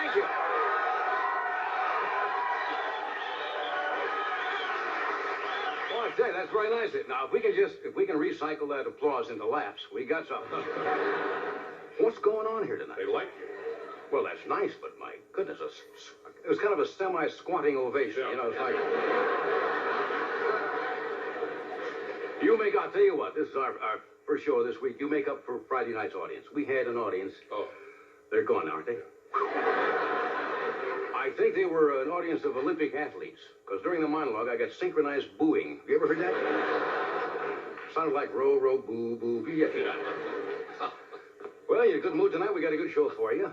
Thank you. Well, I tell you, that's very nice. Now, if we can recycle that applause into laughs, we got something. What's going on here tonight? They like you. Well, that's nice, but my goodness, it was kind of a semi-squatting ovation. Yeah. You know, it's like... I'll tell you what, this is our first show this week. You make up for Friday night's audience. We had an audience. Oh. They're gone, aren't they? I think they were an audience of Olympic athletes, because during the monologue, I got synchronized booing. You ever heard that? Sounded like row, row, boo, boo, boo. Yeah. Well, you're in a good mood tonight. We got a good show for you.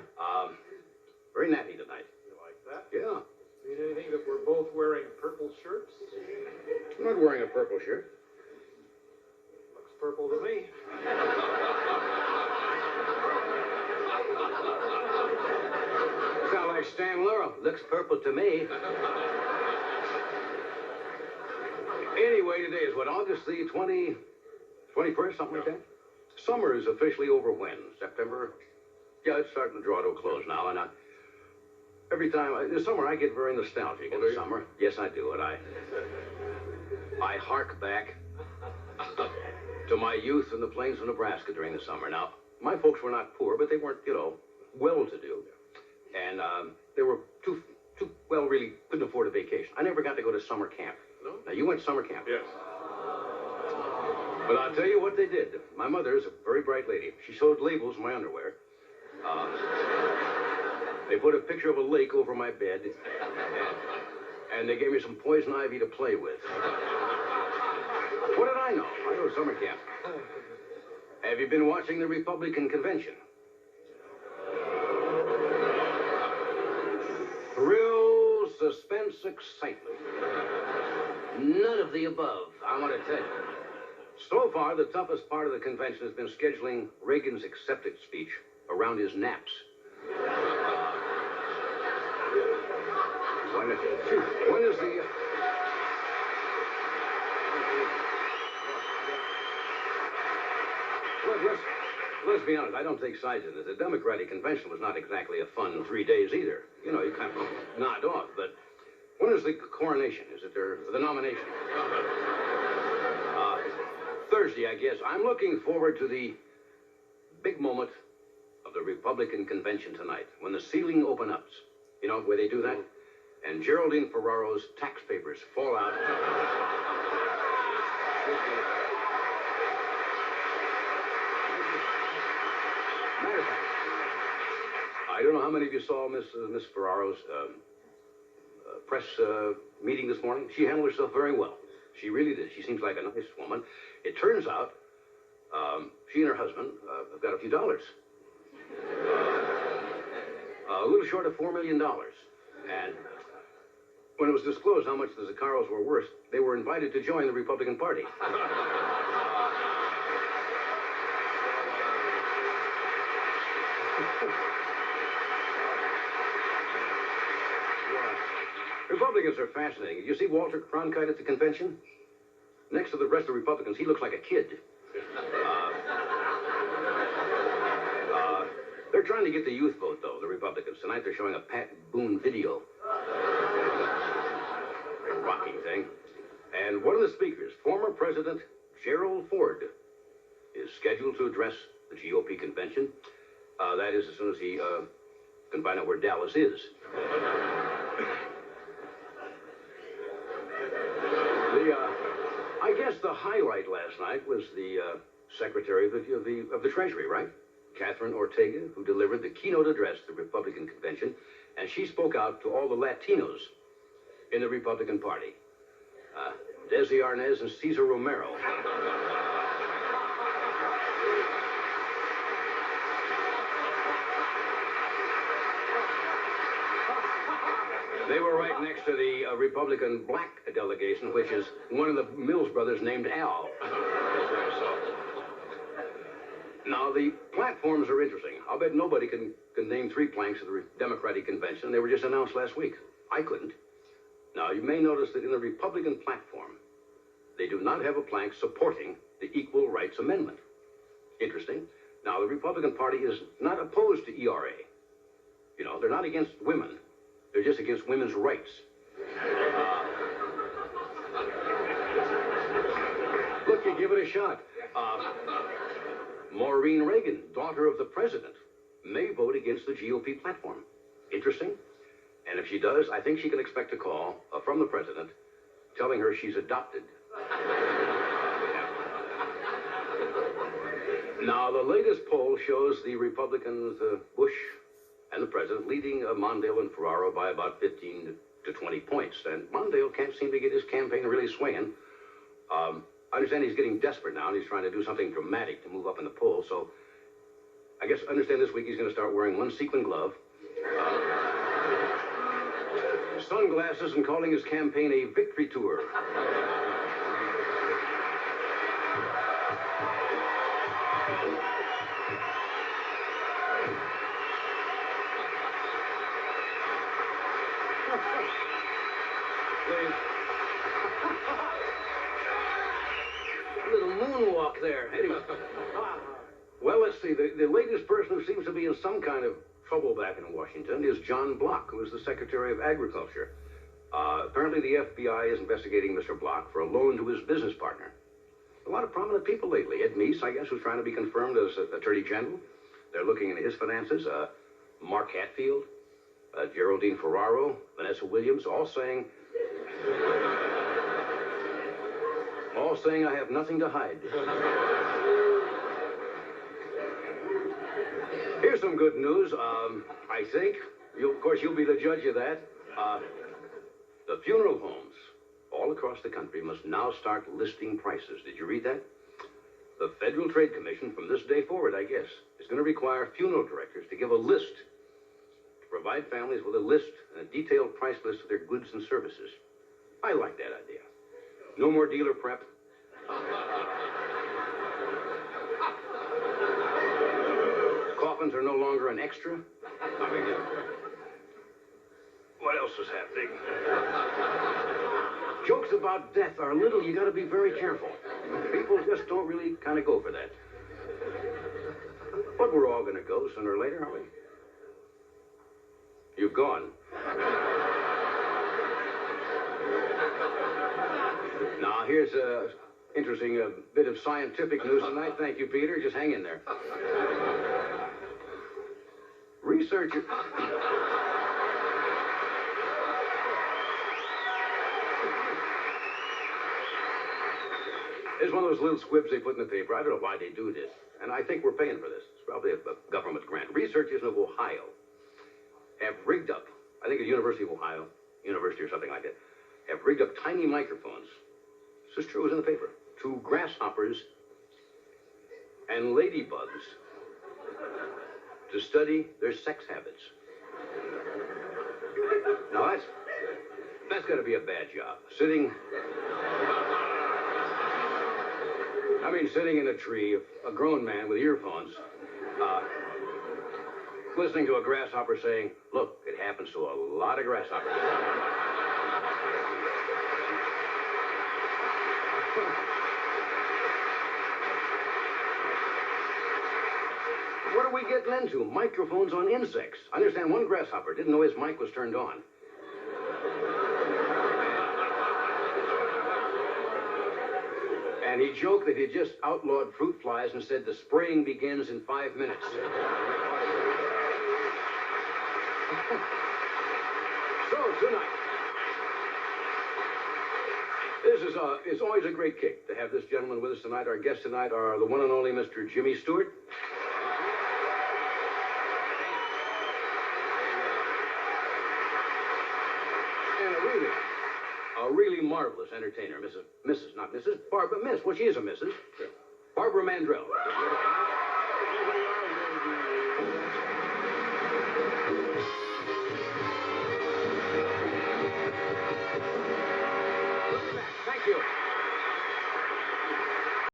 Very nappy tonight. You like that? Yeah. Mean anything that we're both wearing purple shirts? I'm not wearing a purple shirt. Looks purple to me. Sound like Stan Laurel. Looks purple to me. Anyway, today is what, August the 21st, something like that? Summer is officially over when? September? Yeah, it's starting to draw to a close now, and every time, in the summer, I get very nostalgic in the summer. Yes, I do, and I hark back to my youth in the plains of Nebraska during the summer. Now, my folks were not poor, but they weren't, well-to-do. And they were too well, really couldn't afford a vacation. I never got to go to summer camp. No? Now, you went to summer camp. Yes. But I'll tell you what they did. My mother is a very bright lady. She sewed labels in my underwear. They put a picture of a lake over my bed, and they gave me some poison ivy to play with. What did I know? I go to summer camp. Have you been watching the Republican convention? Thrill, suspense, excitement. None of the above, I want to tell you. So far, the toughest part of the convention has been scheduling Reagan's acceptance speech around his naps. When is the... Let's be honest, I don't take sides in this. The Democratic convention was not exactly a fun 3 days either. You kind of nod off, but when is the coronation? Is it the nomination? Thursday, I guess. I'm looking forward to the big moment of the Republican convention tonight, when the ceiling opens up. You know where they do that? And Geraldine Ferraro's tax papers fall out. Matter of fact, I don't know how many of you saw Miss Ferraro's press meeting this morning. She handled herself very well. She really did. She seems like a nice woman. It turns out she and her husband have got a few dollars. A little short of $4 million. And when it was disclosed how much the Zaccaros were worth, they were invited to join the Republican Party. Republicans are fascinating. Did you see Walter Cronkite at the convention? Next to the rest of the Republicans, he looks like a kid. They're trying to get the youth vote, though, the Republicans. Tonight they're showing a Pat Boone video. A rocking thing. And one of the speakers, former President Gerald Ford, is scheduled to address the GOP convention. That is, as soon as he can find out where Dallas is. I guess the highlight last night was the Secretary of the Treasury, right? Catherine Ortega, who delivered the keynote address to the Republican convention, and she spoke out to all the Latinos in the Republican Party. Desi Arnaz and Cesar Romero. They were right next to the Republican black delegation, which is one of the Mills brothers named Al. Now, the platforms are interesting. I'll bet nobody can name 3 planks of the Democratic convention. They were just announced last week. I couldn't. Now, you may notice that in the Republican platform, they do not have a plank supporting the Equal Rights Amendment. Interesting. Now, the Republican Party is not opposed to ERA. You know, they're not against women. They're just against women's rights. Look, you give it a shot. Maureen Reagan, daughter of the president, may vote against the GOP platform. Interesting. And if she does, I think she can expect a call from the president telling her she's adopted. Now, the latest poll shows the Republicans, Bush and the president, leading Mondale and Ferraro by about 15 to 20 points. And Mondale can't seem to get his campaign really swinging. I understand he's getting desperate now, and he's trying to do something dramatic to move up in the polls. So I guess understand this week he's going to start wearing one sequin glove, sunglasses, and calling his campaign a victory tour. A little moonwalk there. Anyway. Well, let's see. The latest person who seems to be in some kind of trouble back in Washington is John Block, who is the Secretary of Agriculture. Apparently, the FBI is investigating Mr. Block for a loan to his business partner. A lot of prominent people lately. Ed Meese, I guess, who's trying to be confirmed as Attorney General. They're looking into his finances. Mark Hatfield, Geraldine Ferraro, Vanessa Williams, all saying I have nothing to hide. Here's some good news. I think, of course, you'll be the judge of that. The funeral homes all across the country must now start listing prices. Did you read that? The Federal Trade Commission, from this day forward, I guess, is going to require funeral directors to give a list, to provide families with a list and a detailed price list of their goods and services. I like that idea. No more dealer prep. Coffins are no longer an extra. I mean, what else is happening? Jokes about death are little. You got to be very careful. People just don't really kind of go for that. But we're all going to go sooner or later, aren't we? You've gone. Now, here's a interesting bit of scientific news tonight. Thank you, Peter. Just hang in there. Researchers... It's one of those little squibs they put in the paper. I don't know why they do this. And I think we're paying for this. It's probably a government grant. Researchers of Ohio have rigged up, I think at University of Ohio, University or something like that, have rigged up tiny microphones. This is true, it's in the paper. To grasshoppers and ladybugs to study their sex habits. Now that's got to be a bad job. Sitting in a tree, a grown man with earphones, listening to a grasshopper saying, look, it happens to a lot of grasshoppers. What are we getting into? Microphones on insects. I understand one grasshopper didn't know his mic was turned on. And he joked that he just outlawed fruit flies and said the spraying begins in 5 minutes. So tonight, it's always a great kick to have this gentleman with us tonight. Our guests tonight are the one and only Mr. Jimmy Stewart. And a really marvelous entertainer, Barbara, Miss, well, she is a Mrs. Barbara Mandrell.